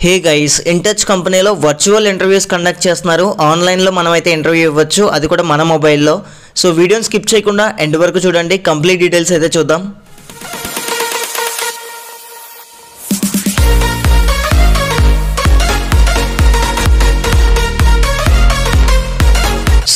Hey guys, ఇన్టచ్ కంపెనీలో virtual interviews conduct చేస్తున్నారు. ఆన్లైన్లో మనమైతే ఇంటర్వ్యూ ఇవ్వచ్చు, అది కూడా మన మొబైల్లో. సో వీడియోని స్కిప్ చేయకుండా ఎండ్ వరకు చూడండి. కంప్లీట్ డీటెయిల్స్ అయితే చూద్దాం.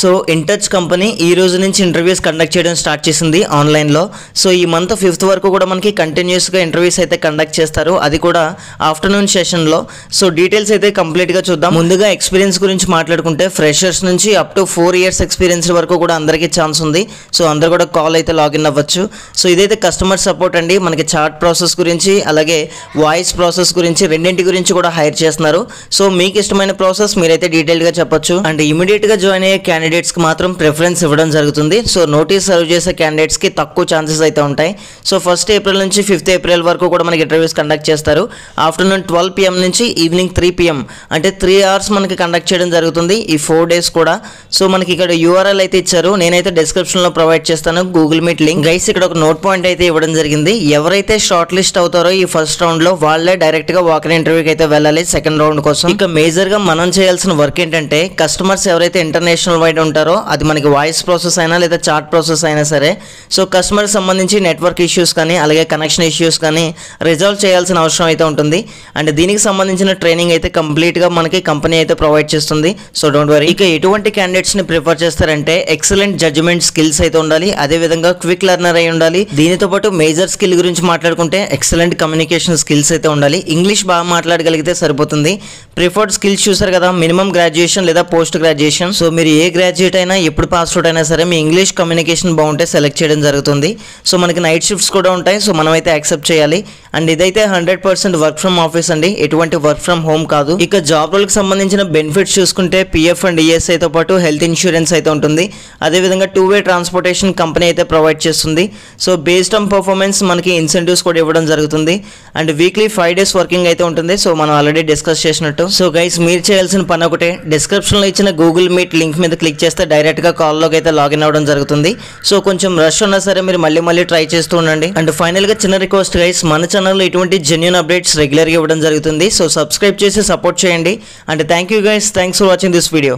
సో ఇన్టచ్ కంపెనీ ఈ రోజు నుంచి ఇంటర్వ్యూస్ కండక్ట్ చేయడం స్టార్ట్ చేసింది ఆన్లైన్లో. సో ఈ మంత్ 5th వరకు కూడా మనకి కంటిన్యూస్గా ఇంటర్వ్యూస్ అయితే కండక్ట్ చేస్తారు, అది కూడా ఆఫ్టర్నూన్ సెషన్లో. సో డీటెయిల్స్ అయితే కంప్లీట్గా చూద్దాం. ముందుగా ఎక్స్పీరియన్స్ గురించి మాట్లాడుకుంటే ఫ్రెషర్స్ నుంచి అప్ టు 4 years ఎక్స్పీరియన్స్ వరకు కూడా అందరికీ ఛాన్స్ ఉంది. సో అందరు కూడా కాల్ అయితే లాగిన్ అవ్వచ్చు. సో ఇదైతే కస్టమర్ సపోర్ట్ అండి. మనకి చాట్ ప్రాసెస్ గురించి అలాగే వాయిస్ ప్రాసెస్ గురించి రెండింటి గురించి కూడా హైర్ చేస్తున్నారు. సో మీకు ఇష్టమైన ప్రాసెస్ మీరైతే డీటెయిల్గా చెప్పొచ్చు. అండ్ ఇమీడియట్గా జాయిన్ అయ్యే క్యాండిడేట్స్కి మాత్రం ప్రిఫరెన్స్ ఇవ్వడం జరుగుతుంది. సో నోటీస్ సర్వ్ చేసే క్యాండిడేట్స్కి తక్కువ ఛాన్సెస్ అయితే ఉంటాయి. సో 1st April నుంచి 5th April వరకు కూడా మనకి ఇంటర్వ్యూస్ కండక్ట్ చేస్తారు. ఆఫ్టర్నూన్ 12 PM నుంచి ఈవినింగ్ 3 PM, అంటే 3 hours మనకి కండక్ట్ చేయడం జరుగుతుంది ఈ 4 days కూడా. సో మనకి ఇక్కడ URL అయితే ఇచ్చారు, నేనైతే డిస్క్రిప్షన్లో ప్రొవైడ్ చేస్తాను, గూగుల్ మీట్ లింక్. గైస్ ఇక్కడ ఒక నోట్ పాయింట్ అయితే ఇవ్వడం జరిగింది. ఎవరైతే షార్ట్ లిస్ట్ అవుతారో ఈ ఫస్ట్ రౌండ్లో వాళ్ళే డైరెక్ట్గా వాకిన్ ఇంటర్వ్యూకి అయితే వెళ్ళాలి సెకండ్ రౌండ్ కోసం. ఇక మేజర్గా మనం చేయాల్సిన వర్క్ ఏంటంటే, కస్టమర్స్ ఎవరైతే ఇంటర్నేషనల్ వైడ్ ఉంటారో అది మనకి వాయిస్ ప్రాసెస్ అయినా లేదా చాట్ ప్రాసెస్ అయినా సరే, సో కస్టమర్కి సంబంధించి నెట్వర్క్ ఇష్యూస్ కానీ అలాగే కనెక్షన్ ఇష్యూస్ కానీ రిజాల్వ్ చేయాల్సిన అవసరం అయితే ఉంటుంది. అండ్ దీనికి సంబంధించిన ట్రైనింగ్ అయితే కంప్లీట్గా మనకి కంపెనీ అయితే ప్రొవైడ్ చేస్తుంది. So don't worry. ఇక ఎటువంటి క్యాండిడేట్స్ని ప్రిఫర్ చేస్తారంటే, ఎక్సలెంట్ జడ్జ్మెంట్ స్కిల్స్ అయితే ఉండాలి, అదేవిధంగా క్విక్ లెర్నర్ అయి ఉండాలి. దీనితో పాటు మేజర్ స్కిల్ గురించి మాట్లాడుకుంటే ఎక్సలెంట్ కమ్యూనికేషన్ స్కిల్స్ అయితే ఉండాలి. ఇంగ్లీష్ బాగా మాట్లాడగలిగితే సరిపోతుంది. ప్రిఫర్డ్ స్కిల్స్ చూసారు కదా, మినిమం గ్రాడ్యుయేషన్ లేదా పోస్ట్ గ్రాడ్యుయేషన్. సో మీరు ఏ గ్రాడ్యుయేట్ అయినా ఎప్పుడు పాస్ అవుట్ అయినా సరే మీ ఇంగ్లీష్ కమ్యూనికేషన్ బాగుంటే సెలెక్ట్ చేయడం జరుగుతుంది. సో మనకి నైట్ షిఫ్ట్స్ కూడా ఉంటాయి, సో మనమైతే యాక్సెప్ట్ చేయాలి. అండ్ ఇదైతే 100% వర్క్ ఫ్రమ్ ఆఫీస్ అండి, ఎటువంటి వర్క్ ఫ్రమ్ హోమ్ కాదు. ఇక జాబ్ రోల్కి సంబంధించిన బెనిఫిట్స్ చూసుకుంటే PF అండ్ ESIతో పాటు హెల్త్ ఇన్సూరెన్స్ అయితే ఉంటుంది. అదేవిధంగా 2-way ట్రాన్స్పోర్టేషన్ కంపెనీ అయితే ప్రొవైడ్ చేస్తుంది. సో బేస్డ్ ఆన్ పర్ఫార్మెన్స్ మనకి ఇన్సెంటివ్స్ కూడా ఇవ్వడం జరుగుతుంది. అండ్ వీక్లీ 5 days వర్కింగ్ అయితే ఉంటుంది. సో మనం ఆల్రెడీ డిస్కస్ చేసినట్టు. సో గైస్ మీరు చేయాల్సిన పని ఒకటే, డిస్క్రిప్షన్లో ఇచ్చిన గూగుల్ మీట్ లింక్ మీద క్లిక్ చేస్తే డైరెక్ట్గా కాల్లోకి అయితే లాగిన్ అవ్వడం జరుగుతుంది. సో కొంచెం రష్ ఉన్నా సరే మీరు మళ్ళీ ట్రై చేస్తూ ఉండండి. అండ్ ఫైనల్గా చిన్న రిక్వెస్ట్ గైస్, మన ఛానల్లో ఇటువంటి జెన్యూన్ అప్డేట్స్ రెగ్యులర్గా ఇవ్వడం జరుగుతుంది. సో సబ్స్క్రైబ్ చేసి సపోర్ట్ చేయండి. And thank you guys, thanks for watching this video.